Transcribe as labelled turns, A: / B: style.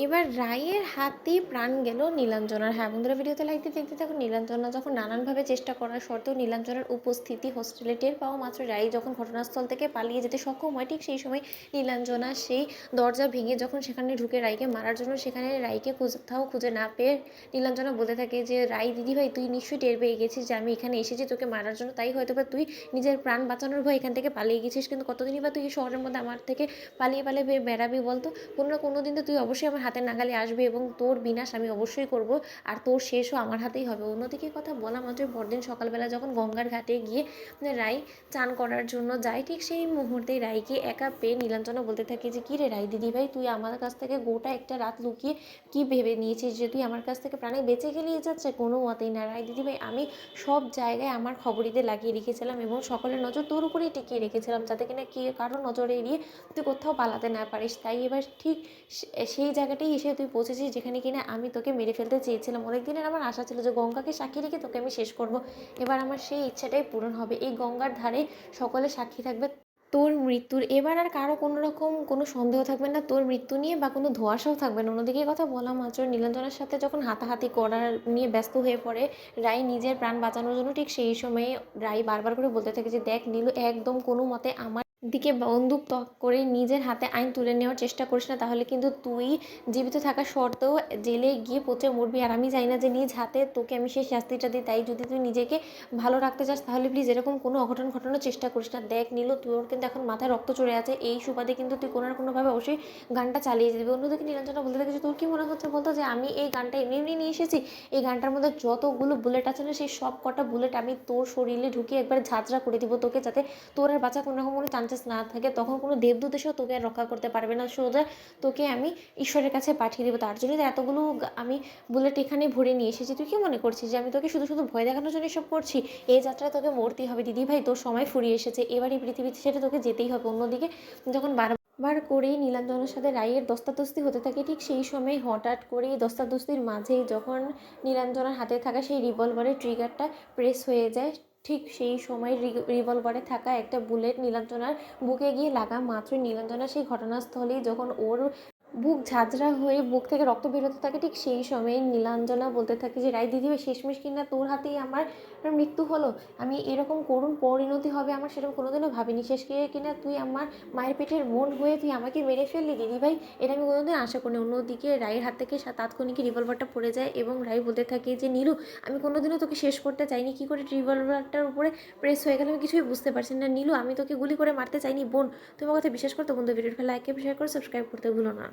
A: এবার রায়ের হাতেই প্রাণ গেল নীলাঞ্জনার। হ্যাঁ বন্ধুরা, ভিডিওতে লাইক দিয়ে দেখতে থাকুন। নীলাঞ্জনা যখন নানানভাবে চেষ্টা করার সত্ত্বেও নীলাঞ্জনার উপস্থিতি হোস্টেলে টের পাওয়া মাত্র রায় যখন ঘটনাস্থল থেকে পালিয়ে যেতে সক্ষম হয়, ঠিক সেই সময় নীলাঞ্জনা সেই দরজা ভেঙে যখন সেখানে ঢুকে রায়কে মারার জন্য, সেখানে রায়কে কোথাও খুঁজে না পেয়ে নীলাঞ্জনা বলতে থাকে যে রায় দিদিভাই, তুই নিশ্চয়ই টের পেয়ে গেছিস যে আমি এখানে এসেছি তোকে মারার জন্য, তাই হয়তো বা তুই নিজের প্রাণ বাঁচানোর ভয় এখান থেকে পালিয়ে গেছিস, কিন্তু কতদিনই বা তুই এই শহরের মধ্যে আমার থেকে পালিয়ে পালিয়ে বেড়াবি বলতো? কোনো না কোনো দিন তো তুই অবশ্যই আমার হাতের নাগালে আসবে এবং তোর বিনাশ আমি অবশ্যই করব, আর তোর শেষও আমার হাতেই হবে। অন্যদিকে কথা বলা মাত্রই পরদিন সকালবেলা যখন গঙ্গার ঘাটে গিয়ে রাই চান করার জন্য যায়, ঠিক সেই মুহূর্তেই রাইকে একা পেয়ে নীলাঞ্জনা বলতে থাকে যে কী রে রাই দিদিভাই, তুই আমার কাছ থেকে গোটা একটা রাত লুকিয়ে কি ভেবে নিয়েছিস যে তুই আমার কাছ থেকে প্রাণে বেঁচে গেলিয়ে যাচ্ছে? কোনো মতেই না রাই দিদিভাই, আমি সব জায়গায় আমার খবরিতে লাগিয়ে রেখেছিলাম এবং সকলের নজর তোর উপরেই টিকিয়ে রেখেছিলাম, যাতে কিনা কি কারোর নজরে এড়িয়ে তুই কোথাও পালাতে না পারিস। তাই এবার ঠিক সেই জায়গাটাই এসে তুই পৌঁছেছিস যেখানে কিনা আমি তোকে মেরে ফেলতে চেয়েছিলাম। অনেক দিনের আমার আশা ছিল যে গঙ্গাকে সাক্ষী রেখে তোকে আমি শেষ করব। এবার আমার সেই ইচ্ছাটাই পূরণ হবে। এই গঙ্গার ধারে সকলে সাক্ষী থাকবে তোর মৃত্যুর। এবার আর কারো কোনো রকম কোনো সন্দেহ থাকবে না তোর মৃত্যু নিয়ে, বা কোনো ধোঁয়াশাও থাকবে না। অন্যদিকে কথা বলা মাত্র নীলাঞ্জনার সাথে যখন হাতাহাতি করার নিয়ে ব্যস্ত হয়ে পড়ে রাই নিজের প্রাণ বাঁচানোর জন্য, ঠিক সেই সময়ে রাই বারবার করে বলতে থাকে যে দেখ নীলু, একদম কোনো মতে আমার দিকে বন্দুক তাক করে নিজের হাতে আইন তুলে নেওয়ার চেষ্টা করিস না, তাহলে কিন্তু তুই জীবিত থাকা সত্ত্বেও জেলে গিয়ে পচে মরবি, আর আমি চাই না যে নিজ হাতে তোকে আমি সেই শাস্তিটা দিই। তাই যদি তুই নিজেকে ভালো রাখতে চাস তাহলে প্লিজ এরকম কোনো অঘটন ঘটানোর চেষ্টা করিস না। দেখ নীলু, তোর কিন্তু এখন মাথায় রক্ত চড়ে আছে, এই সুবাদে কিন্তু তুই কোনো না কোনোভাবে অবশ্যই গানটা চালিয়ে যাবি। অন্যদিকে নীলাঞ্জনা বলতে থাকে যে তোর কি মনে হচ্ছে বলতো যে আমি এই গানটা এমনি এমনি নিয়ে এসেছি? এই গানটার মধ্যে যতগুলো বুলেট আছে না, সেই সব কটা বুলেট আমি তোর শরীরে ঢুকিয়ে একবার ঝাঁঝরা করে দিব তোকে, যাতে তোর আর বাঁচা কোনো রকম কোনো চান্সেস না থাকে। তখন কোনো দেবদূত এসেও তোকে আর রক্ষা করতে পারবে না, সোজা তোকে আমি ঈশ্বরের কাছে পাঠিয়ে দেবো। তার জন্য তো এতগুলো আমি বুলেট এখানে ভরে নিয়ে এসেছি। তুই কি মনে করছিস যে আমি তোকে শুধু শুধু ভয় দেখানোর জন্য এসব করছি? এই যাত্রায় তোকে মরতেই হবে দিদি ভাই, তোর সময় ফুরিয়ে এসেছে, এবার এই পৃথিবীতে সেটা তোকে যেতেই হবে। অন্যদিকে যখন বার করেই নীলাঞ্জনের সাথে রায়ের দস্তাদস্তি হতে থাকে, ঠিক সেই সময় হঠাৎ করেই দস্তাদস্তির মাঝেই যখন নীলাঞ্জনার হাতে থাকা সেই রিভলভারের ট্রিগারটা প্রেস হয়ে যায়, ঠিক সেই সময় রিভলভারে থাকা একটা বুলেট নীলাঞ্জনার বুকে গিয়ে লাগা মাত্রই নীলাঞ্জনা সেই ঘটনাস্থলেই যখন ওর বুক ঝাঁঝরা হয়ে বুক থেকে রক্ত বেরোতে থাকে, ঠিক সেই সময় নীলাঞ্জনা বলতে থাকে যে রায় দিদিভাই, শেষমেশ কিনা তোর হাতেই আমার মৃত্যু হলো। আমি এরকম করুণ পরিণতি হবে আমার সেরকম কোনোদিনও ভাবিনি। শেষ কিনা তুই আমার মায়ের পেটের বোন হয়ে তুই আমাকে মেরে ফেললি দিদিভাই, এটা আমি কোনোদিন আশা করিনি। অন্যদিকে রায়ের হাত থেকে তাৎক্ষণিক রিভলভারটা পড়ে যায় এবং রায় বলতে থাকে যে নীলু, আমি কোনোদিনও তোকে শেষ করতে চাইনি, কী করে রিভলভারটার উপরে প্রেস হয়ে গেল আমি কিছুই বুঝতে পারছি না। নীলু, আমি তোকে গুলি করে মারতে চাইনি বোন, তুমি আমার কথা বিশ্বাস করতো? বন্ধু, ভিডিওটা লাইক শেয়ার করে সাবস্ক্রাইব করতে ভুলো না।